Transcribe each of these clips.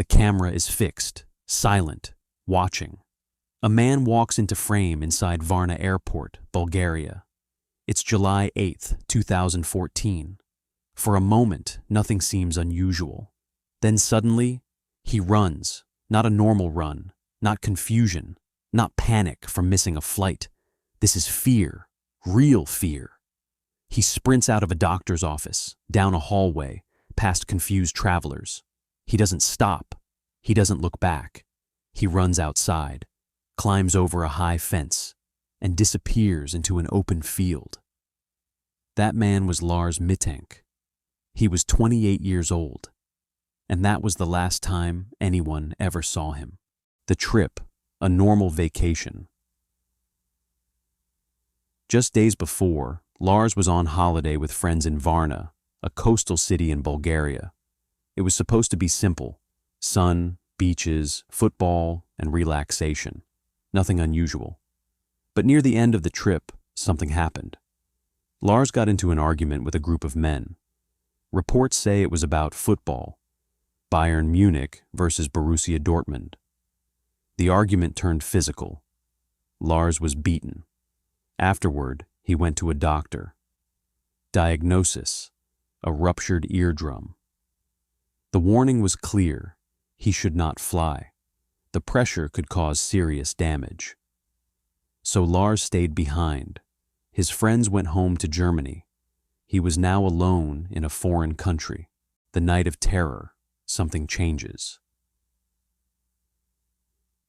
The camera is fixed, silent, watching. A man walks into frame inside Varna Airport, Bulgaria. It's July 8th, 2014. For a moment, nothing seems unusual. Then suddenly, he runs. Not a normal run, not confusion, not panic from missing a flight. This is fear, real fear. He sprints out of a doctor's office, down a hallway, past confused travelers. He doesn't stop. He doesn't look back. He runs outside, climbs over a high fence, and disappears into an open field. That man was Lars Mittank. He was 28 years old, and that was the last time anyone ever saw him. The trip, a normal vacation. Just days before, Lars was on holiday with friends in Varna, a coastal city in Bulgaria. It was supposed to be simple: sun, beaches, football, and relaxation. Nothing unusual. But near the end of the trip, something happened. Lars got into an argument with a group of men. Reports say it was about football, Bayern Munich versus Borussia Dortmund. The argument turned physical. Lars was beaten. Afterward, he went to a doctor. Diagnosis: a ruptured eardrum. The warning was clear: he should not fly. The pressure could cause serious damage. So Lars stayed behind. His friends went home to Germany. He was now alone in a foreign country. The night of terror, something changes.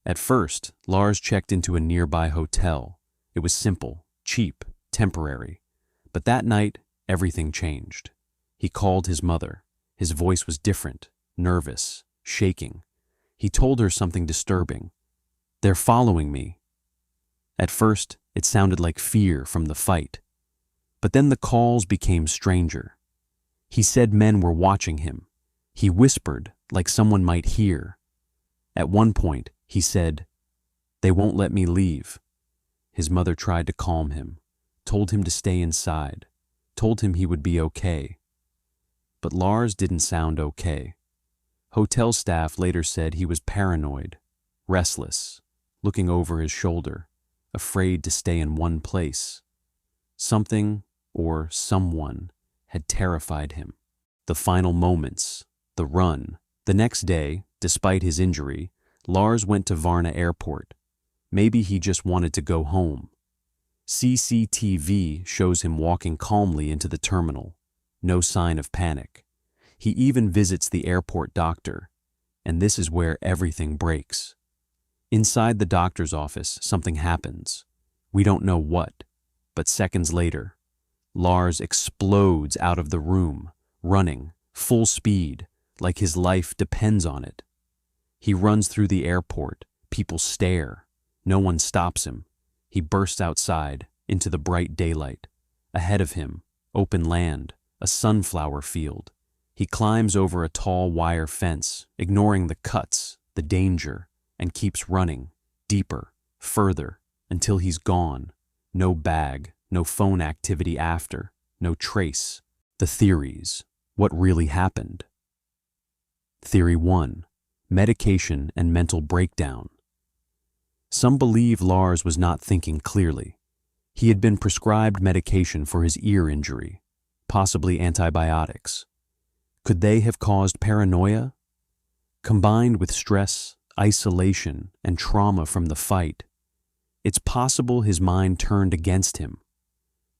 At first, Lars checked into a nearby hotel. It was simple, cheap, temporary. But that night, everything changed. He called his mother. His voice was different, nervous, shaking. He told her something disturbing. "They're following me." At first, it sounded like fear from the fight. But then the calls became stranger. He said men were watching him. He whispered like someone might hear. At one point, he said, "They won't let me leave." His mother tried to calm him, told him to stay inside, told him he would be okay. But Lars didn't sound okay. Hotel staff later said he was paranoid, restless, looking over his shoulder, afraid to stay in one place. Something or someone had terrified him. The final moments, the run. The next day, despite his injury, Lars went to Varna Airport. Maybe he just wanted to go home. CCTV shows him walking calmly into the terminal. No sign of panic. He even visits the airport doctor. And this is where everything breaks. Inside the doctor's office, something happens. We don't know what, but seconds later, Lars explodes out of the room, running, full speed, like his life depends on it. He runs through the airport. People stare. No one stops him. He bursts outside, into the bright daylight. Ahead of him, open land, a sunflower field. He climbs over a tall wire fence, ignoring the cuts, the danger, and keeps running, deeper, further, until he's gone. No bag, no phone activity after, no trace. The theories. What really happened? Theory 1. Medication and mental breakdown. Some believe Lars was not thinking clearly. He had been prescribed medication for his ear injury, possibly antibiotics. Could they have caused paranoia? Combined with stress, isolation, and trauma from the fight, it's possible his mind turned against him.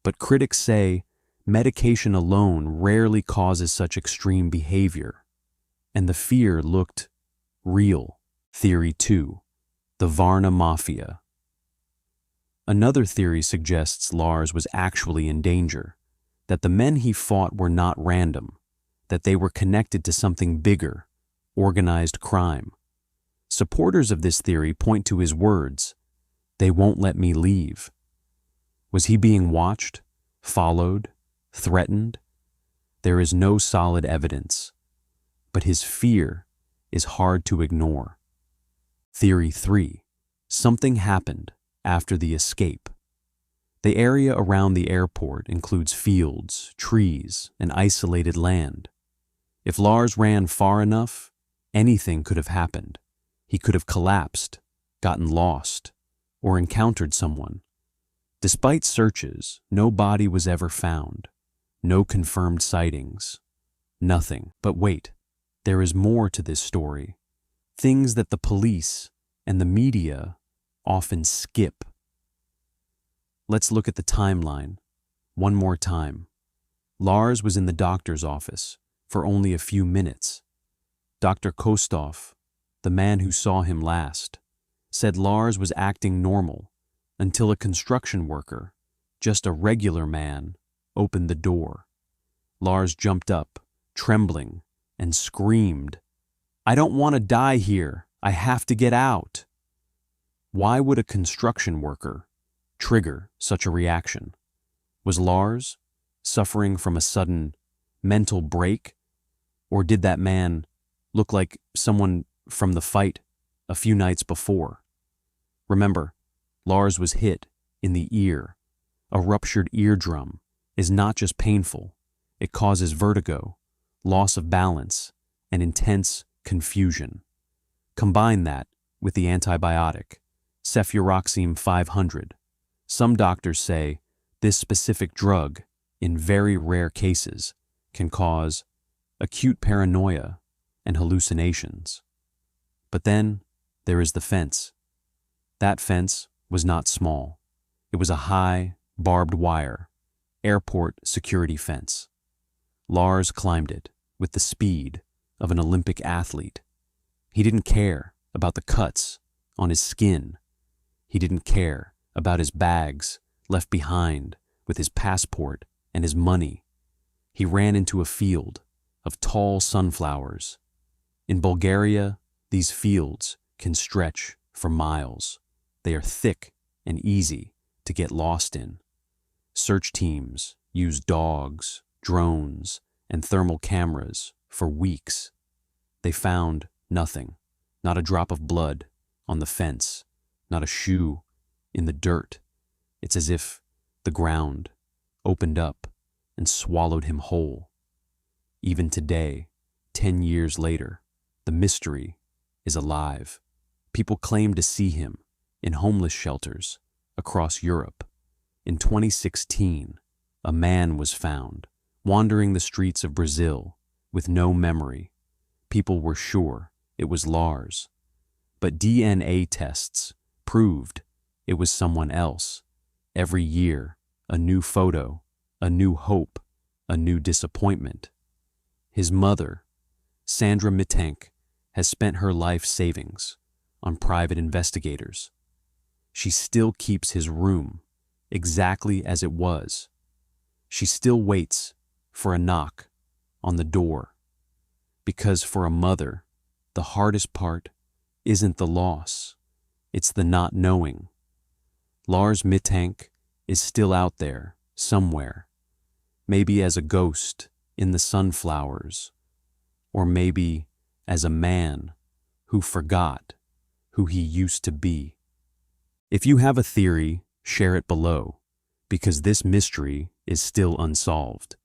But critics say medication alone rarely causes such extreme behavior, and the fear looked real. Theory 2. The Varna Mafia. Another theory suggests Lars was actually in danger, that the men he fought were not random, that they were connected to something bigger, organized crime. Supporters of this theory point to his words, "They won't let me leave." Was he being watched, followed, threatened? There is no solid evidence, but his fear is hard to ignore. Theory 3. Something happened after the escape. The area around the airport includes fields, trees, and isolated land. If Lars ran far enough, Anything could have happened. He could have collapsed, gotten lost, or encountered someone. Despite searches, no body was ever found. No confirmed sightings. Nothing. But wait, there is more to this story. Things that the police and the media often skip. Let's look at the timeline one more time. Lars was in the doctor's office for only a few minutes. Dr. Kostov, the man who saw him last, said Lars was acting normal until a construction worker, just a regular man, opened the door. Lars jumped up, trembling, and screamed, "I don't want to die here. I have to get out." Why would a construction worker trigger such a reaction? Was Lars suffering from a sudden mental break? Or did that man look like someone from the fight a few nights before? Remember, Lars was hit in the ear. A ruptured eardrum is not just painful, it causes vertigo, loss of balance, and intense confusion. Combine that with the antibiotic, cefuroxime 500. Some doctors say this specific drug, in very rare cases, can cause acute paranoia and hallucinations. But then there is the fence. That fence was not small. It was a high, barbed wire, airport security fence. Lars climbed it with the speed of an Olympic athlete. He didn't care about the cuts on his skin. He didn't care about his bags left behind with his passport and his money. He ran into a field of tall sunflowers. In Bulgaria, these fields can stretch for miles. They are thick and easy to get lost in. Search teams use dogs, drones, and thermal cameras for weeks. They found nothing, not a drop of blood on the fence, not a shoe in the dirt. It's as if the ground opened up and swallowed him whole. Even today, 10 years later, the mystery is alive. People claim to see him in homeless shelters across Europe. In 2016, a man was found wandering the streets of Brazil with no memory. People were sure it was Lars, but DNA tests proved it was someone else. Every year, a new photo, a new hope, a new disappointment. His mother, Varna Mittank, has spent her life savings on private investigators. She still keeps his room exactly as it was. She still waits for a knock on the door. Because for a mother, the hardest part isn't the loss, it's the not knowing. Lars Mittank is still out there somewhere, maybe as a ghost in the sunflowers, or maybe as a man who forgot who he used to be. If you have a theory, share it below, because this mystery is still unsolved.